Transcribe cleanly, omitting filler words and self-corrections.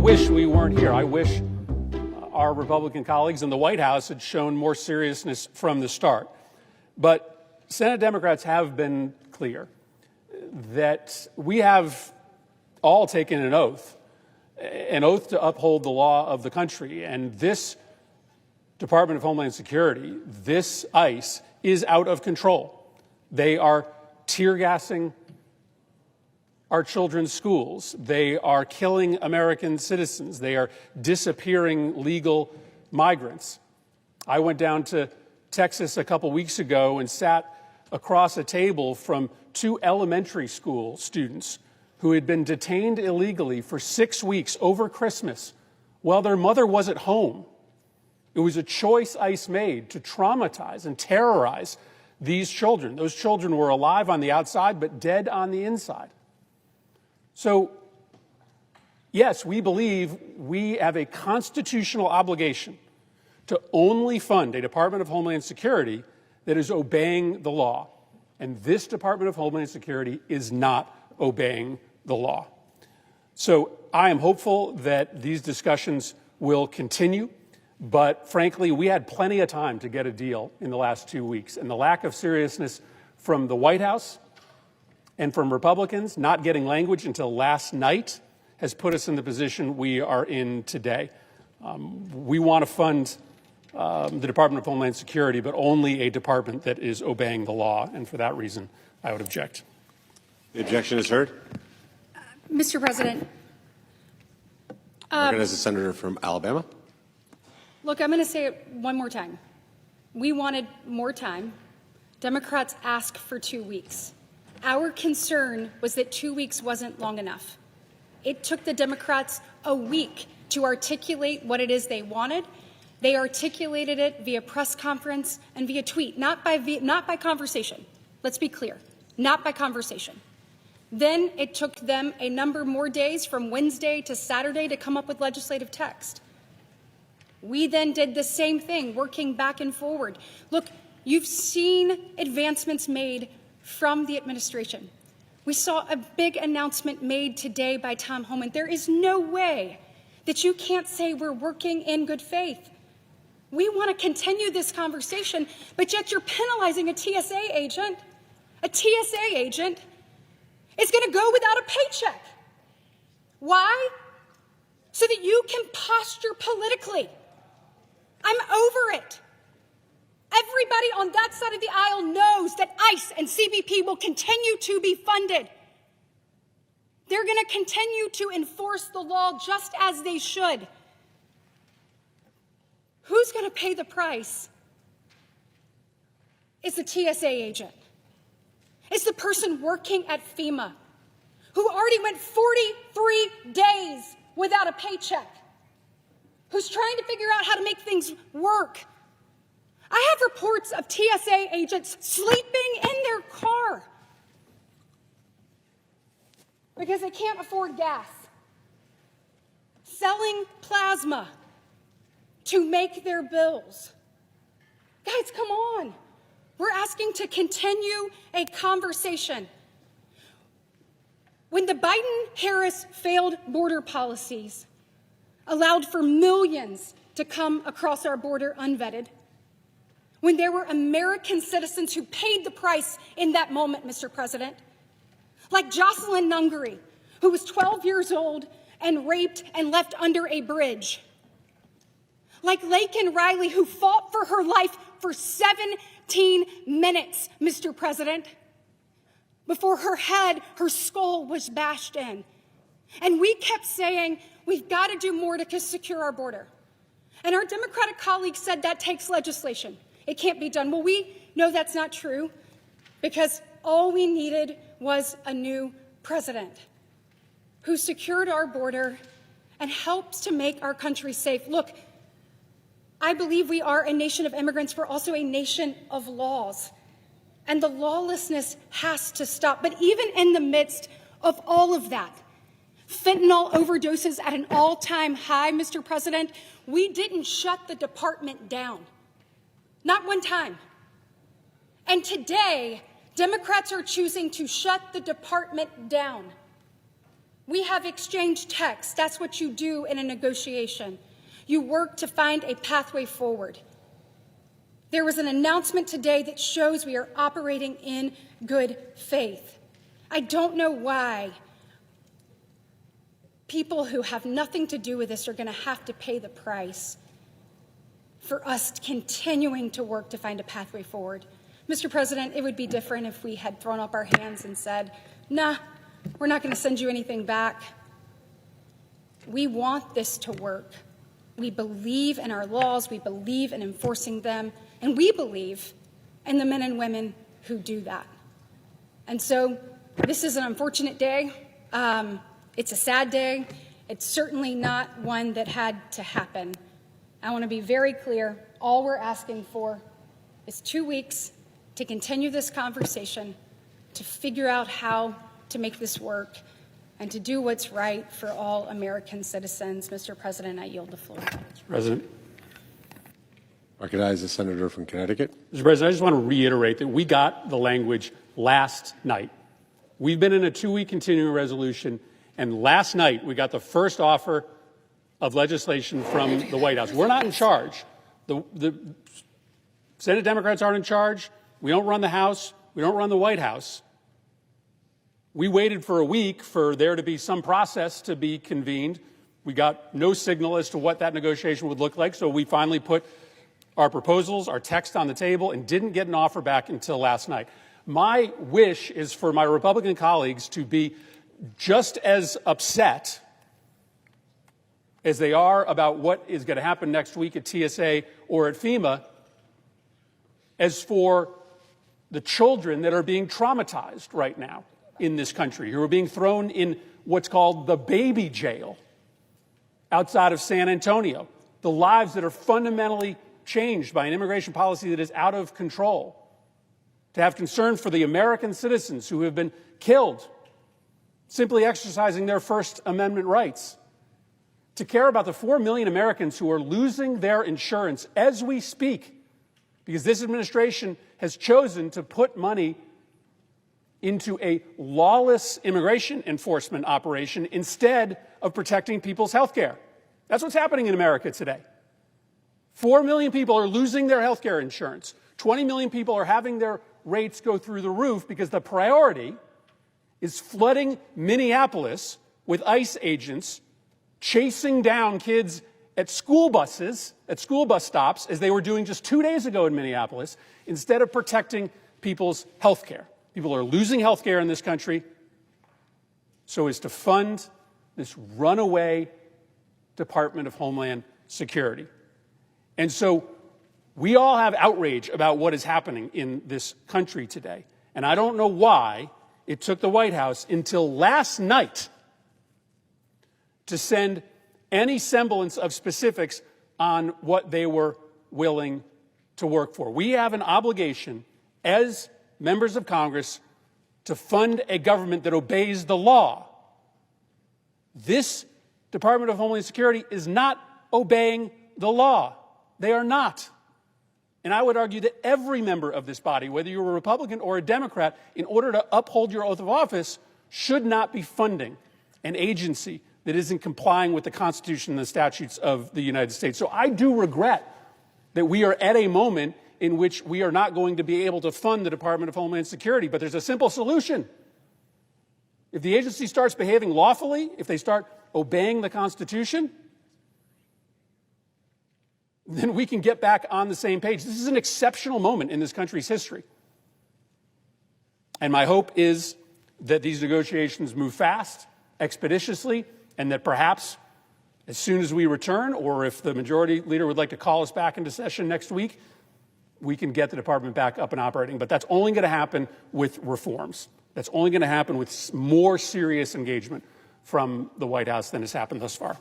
wish we weren't here. I wish our Republican colleagues in the White House had shown more seriousness from the start. But Senate Democrats have been clear that we have all taken an oath to uphold the law of the country. And this Department of Homeland Security, this ICE, is out of control. They are tear gassing our children's schools. They are killing American citizens. They are disappearing legal migrants. I went down to Texas a couple weeks ago and sat across a table from 2 elementary school students who had been detained illegally for 6 weeks over Christmas while their mother was at home. It was a choice ICE made to traumatize and terrorize these children. Those children were alive on the outside, but dead on the inside. So, yes, we believe we have a constitutional obligation to only fund a Department of Homeland Security that is obeying the law. And this Department of Homeland Security is not obeying the law. So I am hopeful that these discussions will continue. But frankly, we had plenty of time to get a deal in the last 2 weeks. And the lack of seriousness from the White House and from Republicans not getting language until last night has put us in the position we are in today. We want to fund the Department of Homeland Security, but only a department that is obeying the law. And for that reason, I would object. The objection is heard. Mr. President. Recognized the senator from Alabama. Look, I'm going to say it one more time. We wanted more time. Democrats asked for 2 weeks. Our concern was that 2 weeks wasn't long enough. It took the Democrats a week to articulate what it is they wanted. They articulated it via press conference and via tweet, not by conversation. Let's be clear, not by conversation. Then it took them a number more days from Wednesday to Saturday to come up with legislative text. We then did the same thing, working back and forward. Look, you've seen advancements made from the administration. We saw a big announcement made today by Tom Homan. There is no way that you can't say we're working in good faith. We want to continue this conversation, but yet you're penalizing a TSA agent. A TSA agent is going to go without a paycheck. Why? So that you can posture politically. I'm over it. Everybody on that side of the aisle knows that ICE and CBP will continue to be funded. They're going to continue to enforce the law just as they should. Who's going to pay the price? It's the TSA agent. It's the person working at FEMA who already went 43 days without a paycheck, who's trying to figure out how to make things work. I have reports of TSA agents sleeping in their car because they can't afford gas, selling plasma to make their bills. Guys, come on. We're asking to continue a conversation. When the Biden-Harris failed border policies allowed for millions to come across our border unvetted, when there were American citizens who paid the price in that moment, Mr. President, like Jocelyn Nungary, who was 12 years old and raped and left under a bridge, like Laken Riley, who fought for her life for 17 minutes, Mr. President, before her skull was bashed in. And we kept saying, we've got to do more to secure our border. And our Democratic colleagues said that takes legislation. It can't be done. Well, we know that's not true because all we needed was a new president who secured our border and helps to make our country safe. Look, I believe we are a nation of immigrants. We're also a nation of laws. And the lawlessness has to stop. But even in the midst of all of that, fentanyl overdoses at an all-time high, Mr. President, we didn't shut the department down. Not one time. And today, Democrats are choosing to shut the department down. We have exchanged texts. That's what you do in a negotiation. You work to find a pathway forward. There was an announcement today that shows we are operating in good faith. I don't know why people who have nothing to do with this are going to have to pay the price for us continuing to work to find a pathway forward. Mr. President, it would be different if we had thrown up our hands and said, nah, we're not going to send you anything back. We want this to work. We believe in our laws, we believe in enforcing them, and we believe in the men and women who do that. And so this is an unfortunate day. It's a sad day. It's certainly not one that had to happen. I want to be very clear. All we're asking for is 2 weeks to continue this conversation, to figure out how to make this work, and to do what's right for all American citizens. Mr. President, I yield the floor. Mr. President. Recognize the senator from Connecticut. Mr. President, I just want to reiterate that we got the language last night. We've been in a 2-week continuing resolution, and last night we got the first offer of legislation from the White House. We're not in charge. The Senate Democrats aren't in charge. We don't run the House. We don't run the White House. We waited for a week for there to be some process to be convened. We got no signal as to what that negotiation would look like, so we finally put our proposals, our text on the table, and didn't get an offer back until last night. My wish is for my Republican colleagues to be just as upset as they are about what is going to happen next week at TSA or at FEMA as for the children that are being traumatized right now in this country, who are being thrown in what's called the baby jail outside of San Antonio, the lives that are fundamentally changed by an immigration policy that is out of control, to have concern for the American citizens who have been killed simply exercising their First Amendment rights, to care about the 4 million Americans who are losing their insurance as we speak because this administration has chosen to put money into a lawless immigration enforcement operation instead of protecting people's health care. That's what's happening in America today. 4 million people are losing their health care insurance. 20 million people are having their rates go through the roof because the priority is flooding Minneapolis with ICE agents chasing down kids at school bus stops, as they were doing just 2 days ago in Minneapolis, instead of protecting people's health care. People are losing health care in this country so as to fund this runaway Department of Homeland Security. And so we all have outrage about what is happening in this country today. And I don't know why it took the White House until last night to send any semblance of specifics on what they were willing to work for. We have an obligation as members of Congress to fund a government that obeys the law. This Department of Homeland Security is not obeying the law. They are not. And I would argue that every member of this body, whether you're a Republican or a Democrat, in order to uphold your oath of office, should not be funding an agency that isn't complying with the Constitution and the statutes of the United States. So I do regret that we are at a moment in which we are not going to be able to fund the Department of Homeland Security. But there's a simple solution. If the agency starts behaving lawfully, if they start obeying the Constitution, then we can get back on the same page. This is an exceptional moment in this country's history. And my hope is that these negotiations move fast, expeditiously, and that perhaps as soon as we return, or if the majority leader would like to call us back into session next week, we can get the department back up and operating. But that's only going to happen with reforms. That's only going to happen with more serious engagement from the White House than has happened thus far.